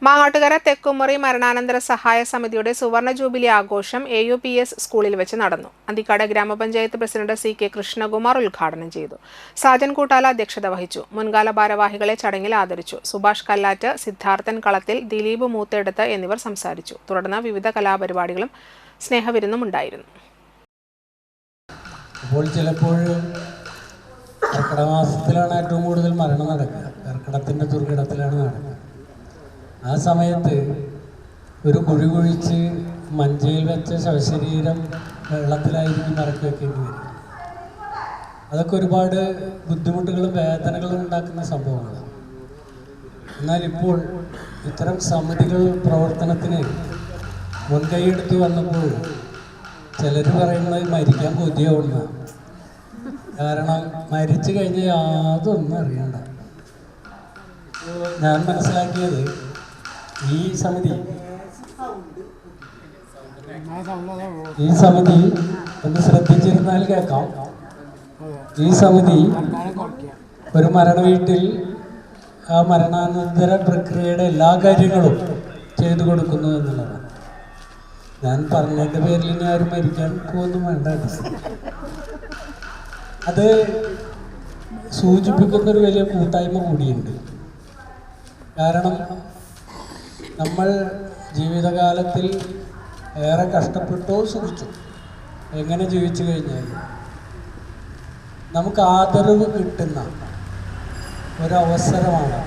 മാങ്ങാട്ടുകര തെക്കുമുറി മരണാനന്തര സഹായ സമിതിയുടെ സുവർണ ജൂബിലി ആഘോഷം AUPS സ്കൂളിൽ വെച്ച് നടന്നു. അന്തിക്കാട് ഗ്രാമപഞ്ചായത്ത് പ്രസിഡന്റ് CK കൃഷ്ണകുമാർ ഉദ്ഘാടനം ചെയ്തു. സാജൻ കൂട്ടാല അധ്യക്ഷത വഹിച്ചു. മുൻകാല ഭാരവാഹികളെ ചടങ്ങിൽ ആദരിച്ചു. സുഭാഷ് കല്ലാറ്റ്, സിദ്ധാർത്ഥൻ കളത്തിൽ, ദിലീപ് മൂത്തേടത്ത് എന്നിവർ സംസാരിച്ചു. തുടർന്ന് വിവിധ കലാപരിപാടികളും സ്നേഹവിരുന്നും ഉണ്ടായിരുന്നു. കർക്കിടമാസത്തിലാണ് ഏറ്റവും കൂടുതൽ മരണം നടക്കുക. കർക്കിടത്തിൻ്റെ ദുർഘടത്തിലാണ് നടക്കുക. ആ സമയത്ത് ഒരു കുഴി കുഴിച്ച് മഞ്ചയിൽ വെച്ച ശവശരീരം വെള്ളത്തിലായിരിക്കും ഇറക്കി വെക്കേണ്ടി വരും. അതൊക്കെ ഒരുപാട് ബുദ്ധിമുട്ടുകളും വേദനകളും ഉണ്ടാക്കുന്ന സംഭവങ്ങളാണ്. എന്നാൽ ഇപ്പോൾ ഇത്തരം സമിതികൾ പ്രവർത്തനത്തിന് മുൻകൈയെടുത്ത് വന്നപ്പോൾ ചിലർ പറയുന്നത് മരിക്കാൻ കൊതിയാവുന്ന, കാരണം മരിച്ചു കഴിഞ്ഞാൽ യാതൊന്നും അറിയണ്ട. ഞാൻ മനസ്സിലാക്കിയത് ഈ സമിതി ഒന്ന് ശ്രദ്ധിച്ചിരുന്നാൽ കേൾക്കാം. ഈ സമിതി ഒരു മരണ വീട്ടിൽ ആ മരണാനന്തര പ്രക്രിയയുടെ എല്ലാ കാര്യങ്ങളും ചെയ്തു കൊടുക്കുന്നു എന്നുള്ളതാണ്. ഞാൻ പറഞ്ഞതിൻ്റെ പേരിൽ ഇനി ആരും മരിക്കാൻ പോകുന്നു വേണ്ട. അത് സൂചിപ്പിക്കുന്നൊരു വലിയ കൂട്ടായ്മ കൂടിയുണ്ട്. കാരണം നമ്മൾ ജീവിതകാലത്തിൽ ഏറെ കഷ്ടപ്പെട്ടോ സുഖിച്ചു എങ്ങനെ ജീവിച്ചു കഴിഞ്ഞാൽ നമുക്ക് ആദരവ് കിട്ടുന്ന ഒരവസരമാണ്